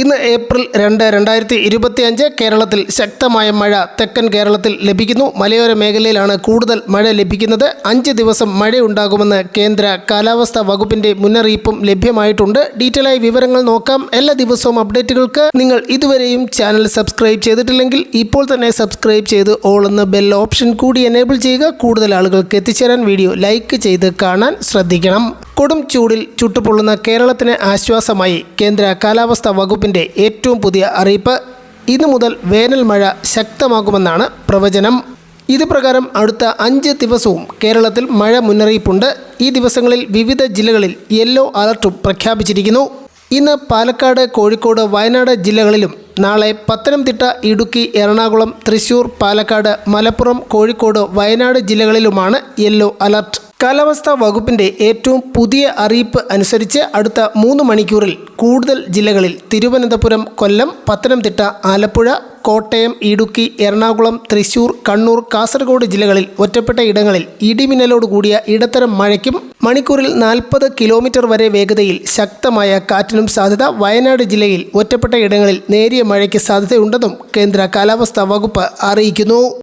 ഇന്ന് ഏപ്രിൽ 2, 2025 കേരളത്തിൽ ശക്തമായ മഴ തെക്കൻ കേരളത്തിൽ ലഭിക്കുന്നു. മലയോര മേഖലയിലാണ് കൂടുതൽ മഴ ലഭിക്കുന്നത്. 5 ദിവസം മഴയുണ്ടാകുമെന്ന് കേന്ദ്ര കാലാവസ്ഥാ വകുപ്പിന്റെ മുന്നറിയിപ്പും ലഭ്യമായിട്ടുണ്ട്. ഡീറ്റെയിൽ ആയി വിവരങ്ങൾ നോക്കാം. എല്ലാ ദിവസവും അപ്ഡേറ്റുകൾക്ക് നിങ്ങൾ ഇതുവരെയും ചാനൽ സബ്സ്ക്രൈബ് ചെയ്തിട്ടില്ലെങ്കിൽ ഇപ്പോൾ തന്നെ സബ്സ്ക്രൈബ് ചെയ്ത് ഓൾ എന്ന ബെൽ ഓപ്ഷൻ കൂടി എനേബിൾ ചെയ്യുക. കൂടുതൽ ആളുകൾക്ക് എത്തിച്ചേരാൻ വീഡിയോ ലൈക്ക് ചെയ്ത് കാണാൻ ശ്രദ്ധിക്കണം. കൊടും ചൂടിൽ ചുട്ടുപൊള്ളുന്ന കേരളത്തിന് ആശ്വാസമായി കേന്ദ്ര കാലാവസ്ഥാ വകുപ്പിന്റെ ഏറ്റവും പുതിയ അറിയിപ്പ്. ഇന്നു മുതൽ വേനൽ മഴ ശക്തമാകുമെന്നാണ് പ്രവചനം. ഇത് പ്രകാരം അടുത്ത 5 ദിവസവും കേരളത്തിൽ മഴ മുന്നറിയിപ്പുണ്ട്. ഈ ദിവസങ്ങളിൽ വിവിധ ജില്ലകളിൽ യെല്ലോ അലർട്ടും പ്രഖ്യാപിച്ചിരിക്കുന്നു. ഇന്ന് പാലക്കാട്, കോഴിക്കോട്, വയനാട് ജില്ലകളിലും നാളെ പത്തനംതിട്ട, ഇടുക്കി, എറണാകുളം, തൃശൂർ, പാലക്കാട്, മലപ്പുറം, കോഴിക്കോട്, വയനാട് ജില്ലകളിലുമാണ് യെല്ലോ അലർട്ട്. കാലാവസ്ഥാ വകുപ്പിന്റെ ഏറ്റവും പുതിയ അറിയിപ്പ് അനുസരിച്ച് അടുത്ത 3 മണിക്കൂറിൽ കൂടുതൽ ജില്ലകളിൽ തിരുവനന്തപുരം, കൊല്ലം, പത്തനംതിട്ട, ആലപ്പുഴ, കോട്ടയം, ഇടുക്കി, എറണാകുളം, തൃശൂർ, കണ്ണൂർ, കാസർഗോഡ് ജില്ലകളിൽ ഒറ്റപ്പെട്ട ഇടങ്ങളിൽ ഇടിമിന്നലോട് കൂടിയ ഇടത്തരം മഴയ്ക്കും മണിക്കൂറിൽ 40 കിലോമീറ്റർ വരെ വേഗതയിൽ ശക്തമായ കാറ്റിനും സാധ്യത. വയനാട് ജില്ലയിൽ ഒറ്റപ്പെട്ട ഇടങ്ങളിൽ നേരിയ മഴയ്ക്ക് സാധ്യതയുണ്ടെന്നും കേന്ദ്ര കാലാവസ്ഥാ വകുപ്പ് അറിയിക്കുന്നു.